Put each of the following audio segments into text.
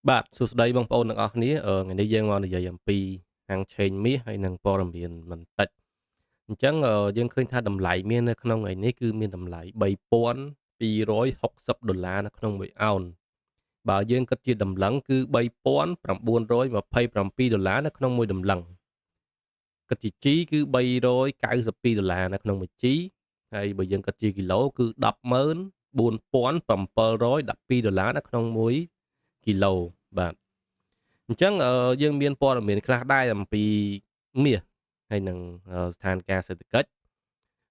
បាទសួស្តីបងប្អូនទាំងអស់គ្នាថ្ងៃនេះយើងមកនិយាយអំពីហាងឆេងមាសហើយនិងព័ត៌មានបន្តិចអញ្ចឹងយើងឃើញថាតម្លៃមាសនៅក្នុងថ្ងៃនេះគឺមានតម្លៃ$3,260នៅក្នុង1អោនបើយើងគិតជាតម្លឹងគឺ$3,927នៅក្នុង1តម្លឹងគិតជាជីគឺ$392នៅក្នុង1ជីហើយបើយើងគិតជាគីឡូគឺ$104,712នៅក្នុង1គីឡូបាទអញ្ចឹងយើងមានព័ត៌មានខ្លះដែរអំពីមាសហើយនឹងស្ថានភាពសេដ្ឋកិច្ច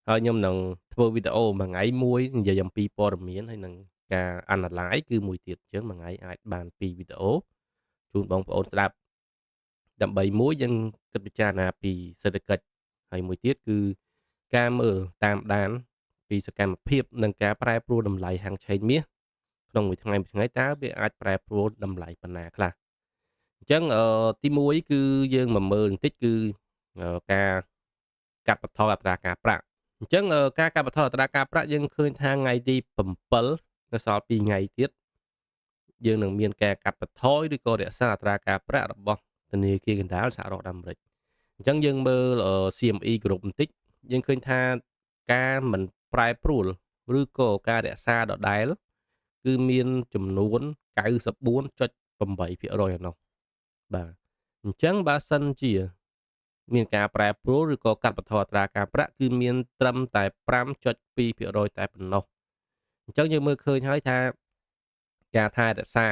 ហើយខ្ញុំនឹងធ្វើវីដេអូមួយថ្ងៃមួយនិយាយអំពីព័ត៌មានហើយនឹងការ analyze គឺមួយទៀតអញ្ចឹងមួយថ្ងៃអាចបាន2វីដេអូជូនបងប្អូនស្ដាប់ដើម្បីមួយយើងគិតពិចារណាពីសេដ្ឋកិច្ចហើយមួយទៀតគឺការមើលតាមដានពីសកម្មភាពនិងការប្រែប្រួលតម្លៃហាងឆេងមាសក្នុងមួយថ្ងៃតើវាអាចប្រែប្រួលតម្លៃប៉ុណ្ណាខ្លះ អញ្ចឹងទីមួយគឺយើងមកមើលបន្តិចគឺការកាត់បន្ថយអត្រាការប្រាក់អញ្ចឹងការកាត់បន្ថយអត្រាការប្រាក់យើងឃើញថាថ្ងៃទី7នៅសល់2ថ្ងៃទៀតយើងនឹងមានការកាត់បន្ថយឬក៏រក្សាអត្រាការប្រាក់របស់ធនាគារកណ្ដាលសហរដ្ឋអាមេរិកអញ្ចឹងយើងមើលCME Group បន្តិចយើងឃើញថាការមិនប្រែប្រួលឬក៏ការរក្សាដដែលគឺមានចំនួន94.8%ឯណោះ បាទអញ្ចឹងបើសិនជាមានការប្រែប្រួលឬក៏កាត់បន្ថយអត្រាការប្រាក់គឺមានត្រឹមតែ5.2%តែប៉ុណ្ណោះអញ្ចឹងយើងមើលឃើញហើយថាការថែរក្សា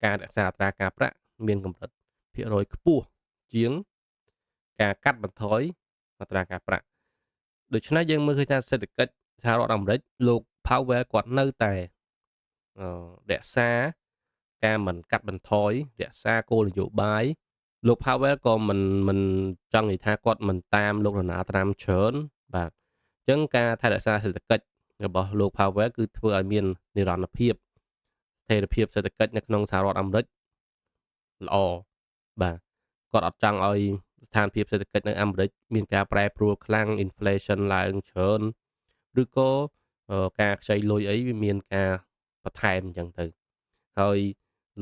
ការរក្សាអត្រាការប្រាក់មានកម្រិតភាគរយខ្ពស់ជាងការកាត់បន្ថយអត្រាការប្រាក់ដូច្នេះយើងមើលឃើញថាសេដ្ឋកិច្ចសហរដ្ឋអាមេរិកលោក Powell គាត់នៅតែរក្សាការមិនកាត់បន្ថយរក្សាគោលនយោបាយលោក Powell ក៏មិនចង់និយាយថាគាត់មិនតាមលោក Donald Trump ច្រើនបាទអញ្ចឹងការថែរក្សាសេដ្ឋកិច្ចរបស់លោក Powell គឺធ្វើឲ្យមាននិរន្តរភាពស្ថិរភាពសេដ្ឋកិច្ចនៅក្នុងសហរដ្ឋអាមេរិកល្អបាទគាត់អត់ចង់ឲ្យស្ថានភាពសេដ្ឋកិច្ចនៅអាមេរិកមានការប្រែប្រួលខ្លាំង inflation ឡើងច្រើនឬក៏ការខ្ចីលុយអីវាមានការបន្ថែមអញ្ចឹងទៅហើយ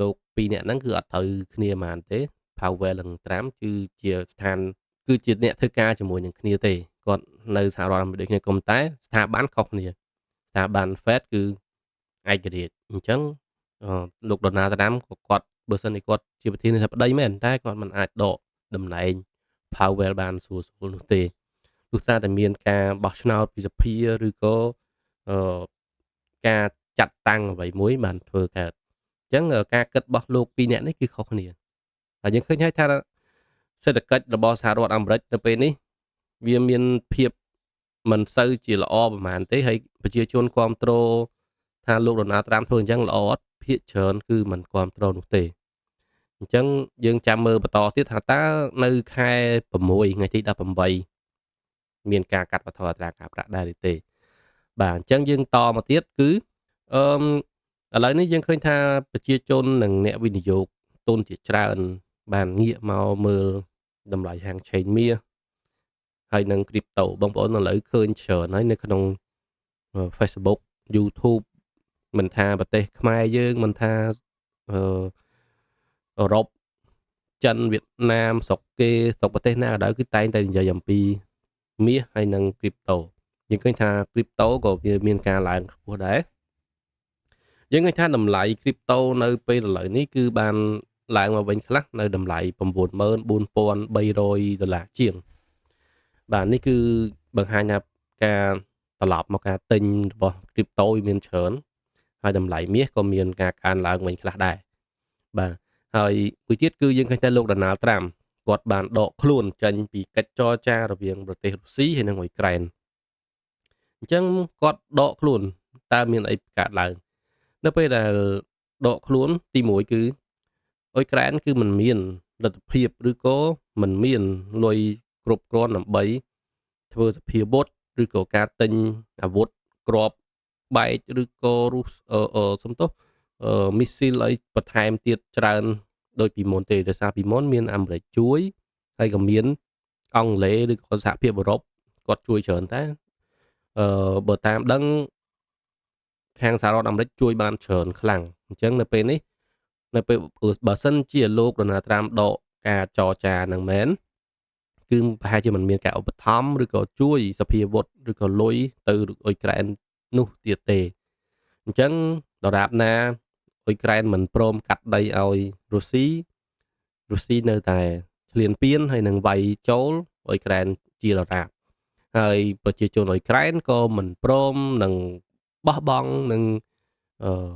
លោក2នាក់ហ្នឹងគឺអត់ត្រូវគ្នាហ្មងទេ Powell និង Trump គឺជាអ្នកធ្វើការជាមួយនឹងគ្នាទេគាត់នៅសហរដ្ឋអាមេរិកដូចគ្នាក៏ប៉ុន្តែស្ថាប័នខុសគ្នាស្ថាប័ន Fed គឺឯករាជ្យអញ្ចឹងលោក Donald Trump ក៏គាត់បើសិនជាគាត់ជាប្រធានាធិបតីមែនតែគាត់មិនអាចដកតំណែង Powell បានស្រួលៗនោះទេទោះតែមានការបោះឆ្នោតពីសភាឬក៏អឺការចាត់តាំងអ្វីមួយបានធ្វើកើតអញ្ចឹងការគិតរបស់លោក2នាក់នេះគឺខុសគ្នាហើយយើងឃើញហើយថាសេដ្ឋកិច្ចរបស់សហរដ្ឋអាមេរិកនៅពេលនេះវាមានភាពមិនសូវជាល្អប្រហែលទេហើយប្រជាជនគាំទ្រថាលោក Donald Trump ធ្វើអញ្ចឹងល្អអត់ភាគច្រើនគឺមិនគាំទ្រនោះទេអញ្ចឹងយើងចាំមើលបន្តទៀតថាតើនៅខែ6ថ្ងៃទី18មានការកាត់បន្ថយអត្រាការប្រាក់ដែរឬទេបាទអញ្ចឹងយើងតមកទៀតគឺអឺឥឡូវនេះយើងឃើញថាប្រជាជននិងអ្នកវិនិយោគទុនជាច្រើនបានងាកមកមើលតម្លៃហាងឆេងមាសហើយនិងគ្រីបតូបងប្អូនឥឡូវឃើញច្រើនហើយនៅក្នុងFacebook YouTube មិនថាប្រទេសខ្មែរយើងមិនថាអឺអឺរ៉ុបចិនវៀតណាមស្រុកគេស្រុកប្រទេសណាក៏ដោយគឺតែងតែនិយាយអំពីមាសហើយនិងគ្រីបតូយើងឃើញថាគ្រីបតូក៏វាមានការឡើងខ្ពស់ដែរយើងឃើញថាតម្លៃគ្រីបតូនៅពេលឥឡូវនេះគឺបានឡើងមកវិញខ្លះនៅតម្លៃ$94,300ជាងបាទនេះគឺបង្ហាញថាការត្រឡប់មកការទិញរបស់គ្រីបតូវាមានច្រើនហើយតម្លៃមាសក៏មានការកើនឡើងវិញខ្លះដែរបាទហើយមួយទៀតគឺយើងឃើញថាលោក Donald Trump គាត់បានដកខ្លួនចេញពីកិច្ចចរចារវាងប្រទេសរុស្ស៊ីហើយនិងអ៊ុយក្រែនអញ្ចឹងគាត់ដកខ្លួនតើមានអីកើតឡើងនៅពេលដែលដកខ្លួនទី1គឺអ៊ុយក្រែនគឺមិនមានលទ្ធភាពឬក៏មិនមានលុយគ្រប់គ្រាន់ដើម្បីធ្វើសភាវុធឬក៏ការទិញអាវុធគ្រាប់បែកឬក៏រុសសំទោសមីស៊ីលអីបន្ថែមទៀតច្រើនដូចពីមុនទេដោយសារពីមុនមានអាមេរិកជួយហើយក៏មានអង់គ្លេសឬក៏សហភាពអឺរ៉ុបគាត់ជួយច្រើនតែបើតាមដឹងខាងសហរដ្ឋអាមេរិកជួយបានច្រើនខ្លាំងអញ្ចឹងនៅពេលនេះ នៅពេលបើសិនជាលោក Donald Trump ដកការចរចានឹងមែនគឺប្រហែលជាមិនមានការឧបត្ថម្ភឬក៏ជួយសភាវុធឬក៏លុយទៅអ៊ុយក្រែននោះទៀតទេអញ្ចឹងដរាបណាអ៊ុយក្រែនមិនព្រមកាត់ដីឲ្យរុស្ស៊ីនៅតែឈ្លានពានហើយនឹងវាយចូលអ៊ុយក្រែនជាដរាបហើយប្រជាជនអ៊ុយក្រែនក៏មិនព្រមនឹងបោះបង់នឹងអឺ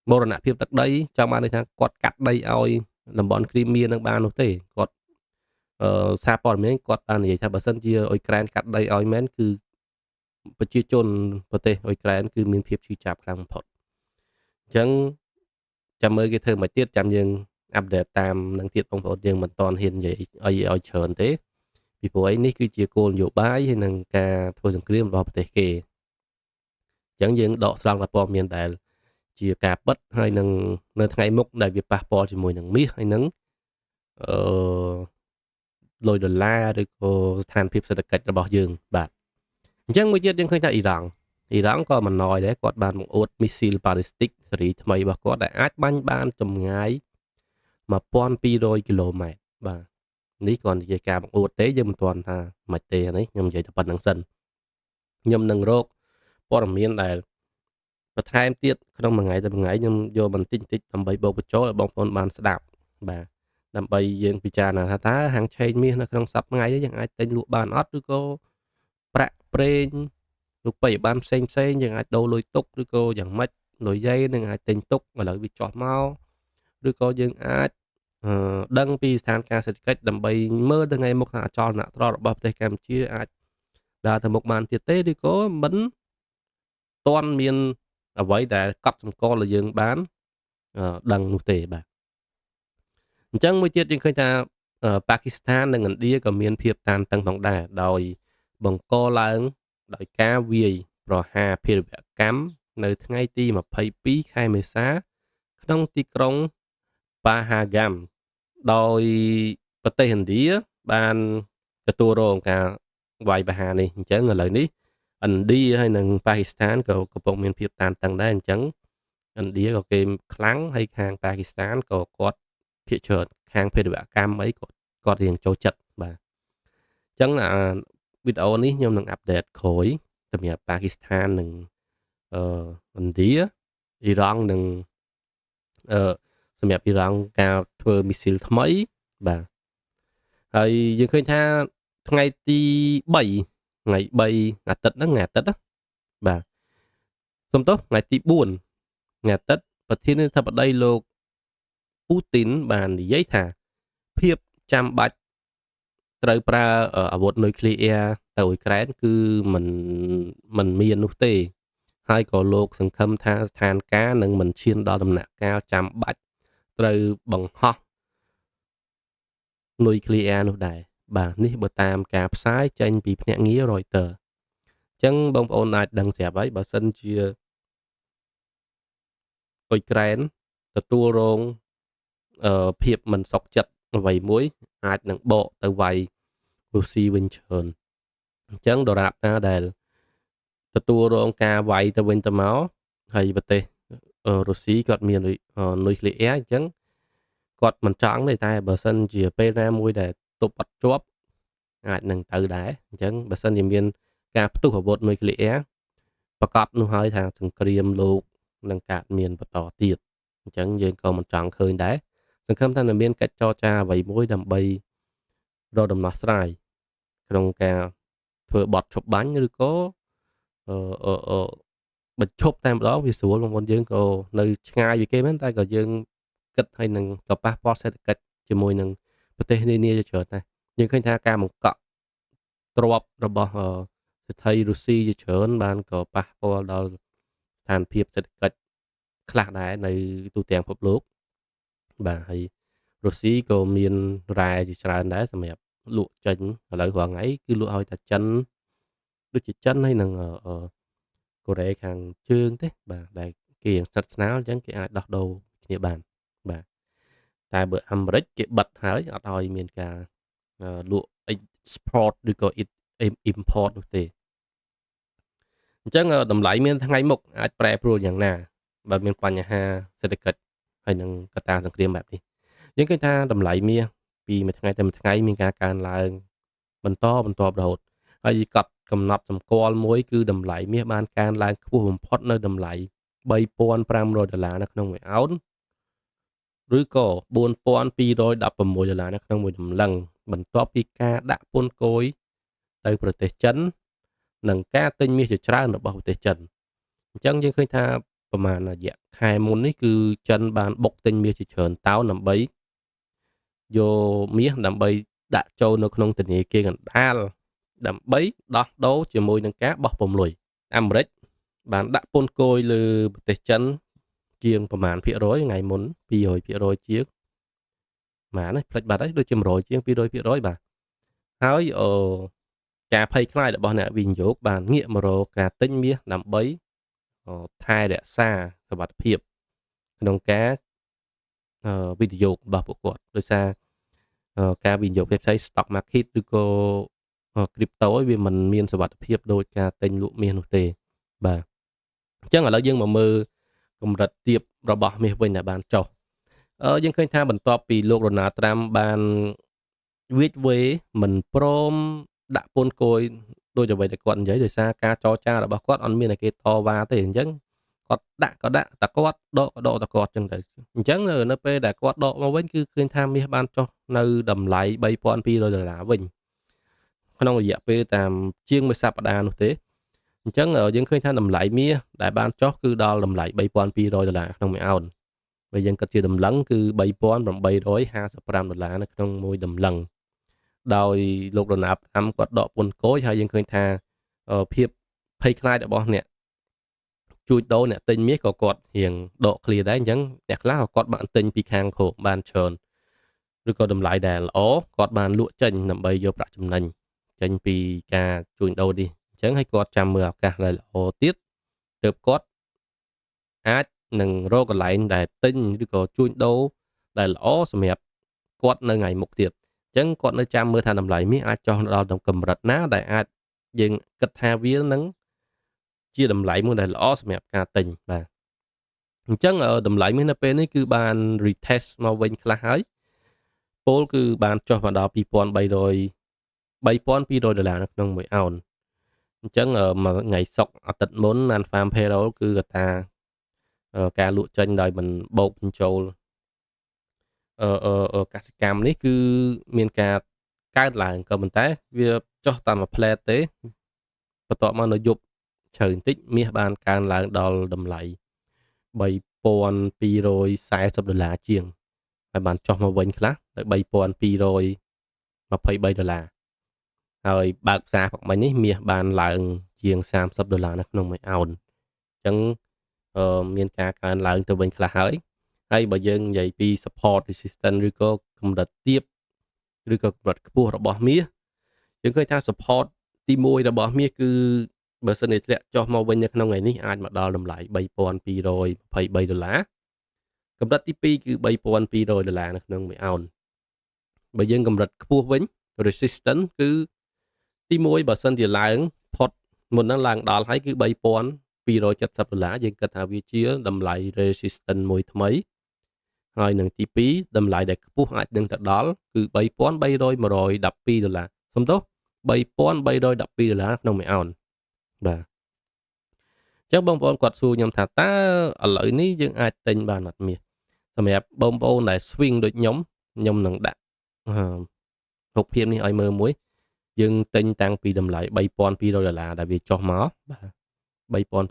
មរណភាពទឹកដីចង់បានន័យថាគាត់កាត់ដីឲ្យតំបន់គ្រីមៀនឹងបាននោះទេគាត់សារព័ត៌មានគាត់បាននិយាយថាបើសិនជាអ៊ុយក្រែនកាត់ដីឲ្យមែនគឺប្រជាជនប្រទេសអ៊ុយក្រែនគឺមានភាពឈឺចាប់ខ្លាំងបំផុតអញ្ចឹងចាំមើលគេធ្វើមកទៀតចាំយើងអាប់ដេតតាមនឹងទៀតបងប្អូនយើងមិនតន់ហ៊ាននិយាយឲ្យច្រើនទេពីព្រោះអីនេះគឺជាគោលនយោបាយហើយនឹងការធ្វើសង្គ្រាមរបស់ប្រទេសគេអញ្ចឹងយើងដកស្រង់តែព័ត៌មានដែលជាការពិតហើយនឹងនៅថ្ងៃមុខដែលវាប៉ះពាល់ជាមួយនឹងមាសហើយនឹងអឺលុយដុល្លារឬក៏ស្ថានភាពសេដ្ឋកិច្ចរបស់យើងបាទអញ្ចឹងមួយទៀតយើងឃើញថាអ៊ីរ៉ង់ក៏មិនណយដែរគាត់បានបង្អួតមីស៊ីលប៉ាឡេស្ទិកស៊េរីថ្មីរបស់គាត់ដែលអាចបាញ់បានចម្ងាយ1200គីឡូម៉ែត្របាទនេះគ្រាន់តែជាការបង្អួតទេយើងមិនទាន់ថាមិនទេនេះខ្ញុំនិយាយតែប៉ុណ្្នឹងសិនខ្ញុំនឹងរកព័ត៌មានដែលបន្ថែមទៀតក្នុងមួយថ្ងៃទៅមួយថ្ងៃខ្ញុំយកបន្តិចដើម្បីបូកបញ្ចូលឲ្យបងប្អូនបានស្ដាប់បាទដើម្បីយើងពិចារណាថាតើហាងឆេងមាសនៅក្នុងសប្តាហ៍ថ្ងៃនេះយើងអាចទិញលក់បានអត់ឬក៏ប្រាក់ប្រេងរូបិយប័ណ្ណផ្សេងយើងអាចដូរលុយទុកឬក៏យ៉ាងម៉េចលុយយ៉េនឹងអាចទិញទុកឥឡូវវាចុះមកឬក៏យើងអាចដឹងពីស្ថានភាពសេដ្ឋកិច្ចដើម្បីមើលទៅថ្ងៃមុខថាអចលនៈទ្រព្យរបស់ប្រទេសកម្ពុជាអាចដើរទៅមុខបានទៀតទេឬក៏មិនទាន់មានអ្វីដែលកត់សម្គាល់ឲ្យយើងបានដឹងនោះទេបាទអញ្ចឹងមួយទៀតយើងឃើញថាប៉ាគីស្ថាននិងឥណ្ឌាក៏មានភាពតានតឹងផងដែរដោយបង្កឡើងដោយការវាយប្រហារភារវកម្មនៅថ្ងៃទី22ខែមេសាក្នុងទីក្រុងប៉ាហាហ្គាំដោយប្រទេសឥណ្ឌាបានទទួលរងការវាយប្រហារនេះអញ្ចឹងឥឡូវនេះឥណ្ឌាហើយនិងប៉ាគីស្ថានក៏កំពុងមានភាពតានតឹងដែរអញ្ចឹងឥណ្ឌាក៏គេខ្លាំងហើយខាងប៉ាគីស្ថានក៏គាត់ភាគច្រើនខាងភេរវកម្មអីគាត់រៀងចូលចិត្តបាទអញ្ចឹងវីដេអូនេះខ្ញុំនឹងអាប់ដេតក្រោយសម្រាប់ប៉ាគីស្ថាននិងឥណ្ឌាអ៊ីរ៉ង់និងសម្រាប់អ៊ីរ៉ង់ការធ្វើមីស៊ីលថ្មីបាទហើយយើងឃើញថាថ្ងៃទី3ថ្ងៃ3អាទិត្យហ្នឹងថ្ងៃអាទិត្យណាបាទសុំទោសថ្ងៃទី4ថ្ងៃអាទិត្យប្រធានាធិបតីលោកពូទីនបាននិយាយថាភាពចាំបាច់ត្រូវប្រើអាវុធនុយក្លេអ៊ែរទៅអ៊ុយក្រែនគឺមិនមាននោះទេហើយក៏លោកសង្ឃឹមថាស្ថានភាពនឹងមិនឈានដល់ដំណាក់កាលចាំបាច់ត្រូវបង្ហោះនុយក្លេអ៊ែរនោះដែរបាទនេះបើតាមការផ្សាយចេញពីភ្នាក់ងារ Reuters អញ្ចឹងបងប្អូនអាចដឹងស្រាប់ហើយបើសិនជាអ៊ុយក្រែនទទួលរងភាពមិនសុខចិត្តអ្វីមួយអាចនឹងបកទៅវាយរុស្ស៊ីវិញច្រើនអញ្ចឹងដរាបណាដែលទទួលរងការវាយទៅវិញទៅមកហើយប្រទេសរុស្ស៊ីគាត់មាននុយក្លេអ៊ែរអញ្ចឹងគាត់មិនចង់ទេតែបើសិនជាពេលណាមួយដែលទប់អត់ជាប់អាចនឹងទៅដែរអញ្ចឹងបើសិនជាមានការផ្ទុះអាវុធនុយក្លេអ៊ែរប្រកាសនោះហើយថាសង្គ្រាមលោកនឹងកើតមានបន្តទៀតអញ្ចឹងយើងក៏មិនចង់ឃើញដែរសង្ឃឹមថានឹងមានកិច្ចចរចាអ្វីមួយដើម្បីរកដំណោះស្រាយក្នុងការធ្វើបទឈប់បាញ់ឬក៏បញ្ឈប់តែម្ដងវាស្រួលបងប្អូនយើងក៏នៅឆ្ងាយពីគេមែនតែក៏យើងគិតហើយនឹងក៏ប៉ះពាល់សេដ្ឋកិច្ចជាមួយនឹងប្រទេសនានាជាច្រើនដែរយើងឃើញថាការបង្កក់ទ្រព្យរបស់សេដ្ឋីរុស្ស៊ីជាច្រើនបានក៏ប៉ះពាល់ដល់ស្ថានភាពសេដ្ឋកិច្ចខ្លះដែរនៅទូទាំងពិភពលោកបាទហើយរុស្ស៊ីក៏មានរ៉ែជាច្រើនដែរសម្រាប់លក់ចេញឥឡូវរាល់ថ្ងៃគឺលក់ឲ្យតែចិនដូចជាចិនហើយនឹងកូរ៉េខាងជើងទេបាទដែលគេស្និទ្ធស្នាលអញ្ចឹងគេអាចដោះដូរគ្នាបានបាទតែបើអាមេរិកគេបិទហើយអត់ឲ្យមានការលក់ export ឬក៏ import នោះទេអញ្ចឹងតម្លៃមានថ្ងៃមុខអាចប្រែប្រួលយ៉ាងណាបើមានបញ្ហាសេដ្ឋកិច្ច ហើយនឹងកត្តាសង្គ្រាមបែបនេះយើងឃើញថាតម្លៃមាសពីមួយថ្ងៃទៅមួយថ្ងៃមានការកើនឡើងបន្តរហូតហើយកត់កំណត់សម្គាល់មួយគឺតម្លៃមាសបានកើនឡើងខ្ពស់បំផុតនៅតម្លៃ$3,500នៅក្នុងមួយអោនឬក៏$4,216នៅក្នុងមួយតម្លឹងបន្ទាប់ពីការដាក់ពន្ធគយទៅប្រទេសចិននិងការទិញមាសជាច្រើនរបស់ប្រទេសចិនអញ្ចឹងយើងឃើញថាប្រហែលរយៈខែមុននេះគឺចិនបានបុកទិញមាសជាច្រើនតោនដើម្បីយកមាសដើម្បីដាក់ចូលនៅក្នុងធនាគារកណ្ដាលដើម្បីដោះដូរជាមួយនឹងការបោះពុម្ពលុយអាមេរិកបានដាក់ពន្ធគយលើប្រទេសចិនជាងប្រមាណភាគរយថ្ងៃមុន200%ជាងម៉ានផ្លេចបាត់ហើយដូចជា100ជាង200%បាទហើយការភ័យខ្លាចរបស់អ្នកវិនិយោគបានងាកមករកការទិញមាសដើម្បីថែរក្សាសុវត្ថិភាពក្នុងការវិនិយោគរបស់ពួកគាត់ដោយសារការវិនិយោគផ្សេង stock market ឬក៏crypto វាមិនមានសុវត្ថិភាពដូចការទិញលក់មាសនោះទេបាទអញ្ចឹងឥឡូវយើងមកមើលកម្រិតទាបរបស់មាសវិញដែលបានចុះយើងឃើញថាបន្ទាប់ពីលោករណាល់ត្រាំបានវាចវេមិនព្រមដាក់ពន្ធគយដោយអ្វីដែលគាត់និយាយដោយសារការចរចារបស់គាត់អត់មានឲ្យគេតវ៉ាទេអញ្ចឹងគាត់ដាក់ក៏ដាក់តែគាត់ដកក៏ដកតែគាត់អញ្ចឹងទៅអញ្ចឹងនៅពេលដែលគាត់ដកមកវិញគឺឃើញថាមាសបានចុះនៅតម្លៃ$3,200វិញក្នុងរយៈពេលតាមជាងមួយសប្តាហ៍នោះទេអញ្ចឹងយើងឃើញថាតម្លៃមាសដែលបានចុះគឺដល់តម្លៃ$3,200ក្នុងមួយអោនបើយើងគិតជាតម្លឹងគឺ$3,855នៅក្នុងមួយតម្លឹងដោយលោកដុណាល់ត្រាំគាត់ដកពន្ធគយហើយយើងឃើញថាភាពភ័យខ្លាចរបស់អ្នកជួញដូរអ្នកទិញមាសក៏គាត់រៀងដកឃ្លាដែរអញ្ចឹងអ្នកខ្លះក៏គាត់បានទិញពីខាងក្រោមបានច្រើនឬក៏តម្លៃដែលល្អគាត់បានលក់ចេញដើម្បីយកប្រាក់ចំណេញចេញពីការជួញដូរនេះអញ្ចឹងឲ្យគាត់ចាំមើលឱកាសដែលល្អទៀតទើបគាត់អាចនឹងរកកន្លែងដែលទិញឬក៏ជួញដូរដែលល្អសម្រាប់គាត់នៅថ្ងៃមុខទៀតអញ្ចឹងគាត់នៅចាំមើលថាតម្លៃមាសអាចចុះដល់កម្រិតណាដែលអាចយើងគិតថាវានឹងជាតម្លៃមួយដែលល្អសម្រាប់ការទិញបាទអញ្ចឹងតម្លៃមាសនៅពេលនេះគឺបាន retest មកវិញខ្លះហើយពលគឺបានចុះមកដល់$3,200នៅក្នុងមួយអោនអញ្ចឹងមួយថ្ងៃសុក្រអាទិត្យមុន Man Farm Payroll គឺកត្តាការលក់ចេញដោយមិនបូកបញ្ចូលកសិកម្មនេះគឺមានការកើតឡើងក៏ប៉ុន្តែវាចុះតាមមួយផ្លែតទេបន្ទាប់មកនៅយប់ជ្រៅបន្តិចមាសបានកើនឡើងដល់តម្លៃ$3,240ជាងហើយបានចុះមកវិញខ្លះដល់$3,223ហើយបើកផ្សារផឹកមិញនេះមាសបានឡើងជាង$30នៅក្នុងមួយអោនអញ្ចឹងមានការកើនឡើងទៅវិញខ្លះហើយបើយើងនិយាយពី support resistance ឬក៏កម្រិតទាបឬក៏កម្រិតខ្ពស់របស់មាសយើងឃើញថា support ទី1របស់មាសគឺបើសិនជាធ្លាក់ចុះមកវិញនៅក្នុងថ្ងៃនេះអាចមកដល់តម្លៃ$3,223កម្រិតទី2គឺ$3,200នៅក្នុងមួយអោនបើយើងកម្រិតខ្ពស់វិញ resistance គឺទី1បើសិនជាឡើងផុតមុនហ្នឹងឡើងដល់ហើយគឺ$3,270យើងគិតថាវាជាតម្លៃ resistance មួយថ្មីហើយនឹងទី2តម្លៃដែលខ្ពស់អាចនឹងទៅដល់គឺ$3,312សំទោស$3,312ក្នុងមួយអោនបាទអញ្ចឹងបងប្អូនគាត់សួរខ្ញុំថាតើឥឡូវនេះយើងអាចទិញបានអត់មាសសម្រាប់បងប្អូនដែល swing ដូចខ្ញុំនឹងដាក់រូបភាពនេះឲ្យមើលមួយយើងទិញតាំងពីតម្លៃ$3,200ដែលវាចុះមកបាទ$3,210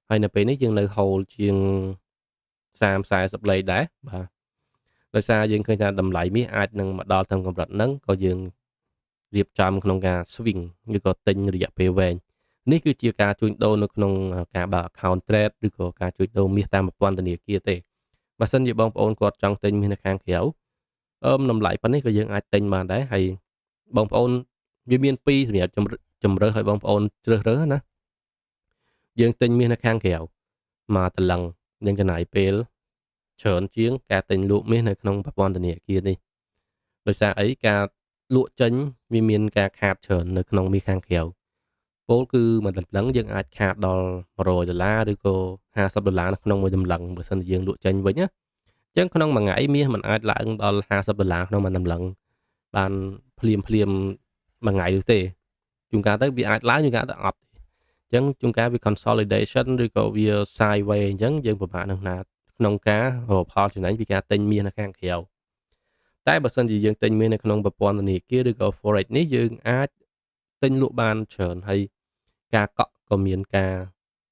ហើយនៅពេលនេះយើងនៅ hold ជាង30-40លេខដែរបាទដោយសារយើងឃើញថាតម្លៃមាសអាចនឹងមកដល់តាមកម្រិតហ្នឹងក៏យើងរៀបចំក្នុងការ swing ឬក៏ទិញរយៈពេលវែងនេះគឺជាការជួញដូរនៅក្នុងការបើក account trade ឬក៏ការជួញដូរមាសតាមប្រព័ន្ធធនាគារទេបើសិនជាបងប្អូនគាត់ចង់ទិញមាសនៅខាងក្រៅតម្លៃប៉ុណ្នេះក៏យើងអាចទិញបានដែរហើយបងប្អូនវាមាន2សម្រាប់ជំរើសឲ្យបងប្អូនជ្រើសរើសណាយើងទិញមាសនៅខាងក្រៅមកតឡឹងយើងចំណាយពេលច្រើនជាងការទិញលក់មាសនៅក្នុងប្រព័ន្ធធនាគារនេះដោយសារអីការលក់ចេញវាមានការខាតច្រើននៅក្នុងមាសខាងក្រៅ ពោលគឺមួយតម្លឹងយើងអាចខាតដល់$100ឬក៏$50នៅក្នុងមួយតម្លឹងបើសិនជាយើងលក់ចេញវិញណាអញ្ចឹងក្នុងមួយថ្ងៃមាសมันអាចឡើងដល់$50ក្នុងមួយតម្លឹងបានភ្លាមមួយថ្ងៃនោះទេជួនកាលទៅវាអាចឡើងជួនកាលទៅអត់អញ្ចឹងជួនកាលវា consolidation ឬក៏វា sideways អញ្ចឹងយើងពិបាកនឹងណាក្នុងការរកផលចំណេញពីការទិញមាសនៅខាងក្រៅតែបើសិនជាយើងទិញមាសនៅក្នុងប្រព័ន្ធធនាគារឬក៏ forex នេះយើងអាចទិញលក់បានច្រើនហើយការកក់ក៏មានការ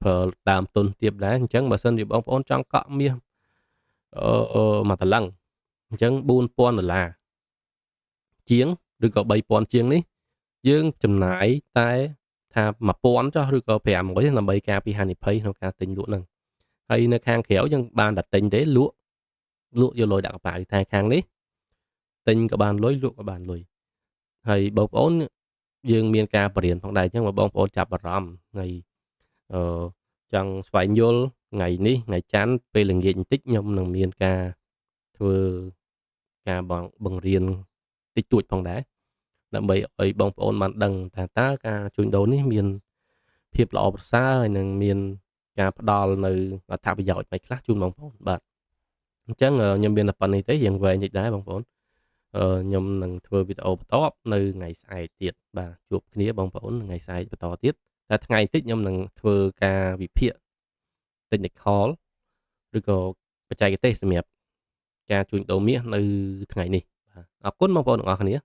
ប្រើដើមទុនទាបដែរអញ្ចឹងបើសិនជាបងប្អូនចង់កក់មាសមួយតម្លឹងអញ្ចឹង$4000ជាងឬក៏$3000ជាងនេះយើងចំណាយតែថា1000ចុះឬក៏500ដើម្បីការពារហានិភ័យក្នុងការទិញលក់ហ្នឹងហើយនៅខាងក្រៅយើងបានតែទិញទេលក់យកលុយដាក់កប៉ាល់តែខាងនេះទិញក៏បានលុយលក់ក៏បានលុយហើយបងប្អូនយើងមានការបរៀនផងដែរអញ្ចឹងបើបងប្អូនចាប់អារម្មណ៍ថ្ងៃអឺចង់ស្វែងយល់ថ្ងៃនេះថ្ងៃច័ន្ទពេលល្ងាចបន្តិចខ្ញុំនឹងមានការធ្វើការបង្រៀនតិចតួចផងដែរដើម្បីឲ្យបងប្អូនបានដឹងថាតើការជួញដូរនេះមានភាពល្អប្រសើរហើយនឹងមានការផ្ដល់នៅអត្ថប្រយោជន៍អ្វីខ្លះជូនបងប្អូនបាទអញ្ចឹងខ្ញុំមានតែប៉ុណ្្នេះទេរៀងវែងតិចដែរបងប្អូនខ្ញុំនឹងធ្វើវីដេអូបន្ទាប់នៅថ្ងៃស្អែកទៀតបាទជួបគ្នាបងប្អូនថ្ងៃស្អែកបន្តទៀតតែថ្ងៃតិចខ្ញុំនឹងធ្វើការវិភាគ technical ឬក៏បច្ចេកទេសសម្រាប់ការជួញដូរមាសនៅថ្ងៃនេះបាទអរគុណបងប្អូនទាំងអស់គ្នា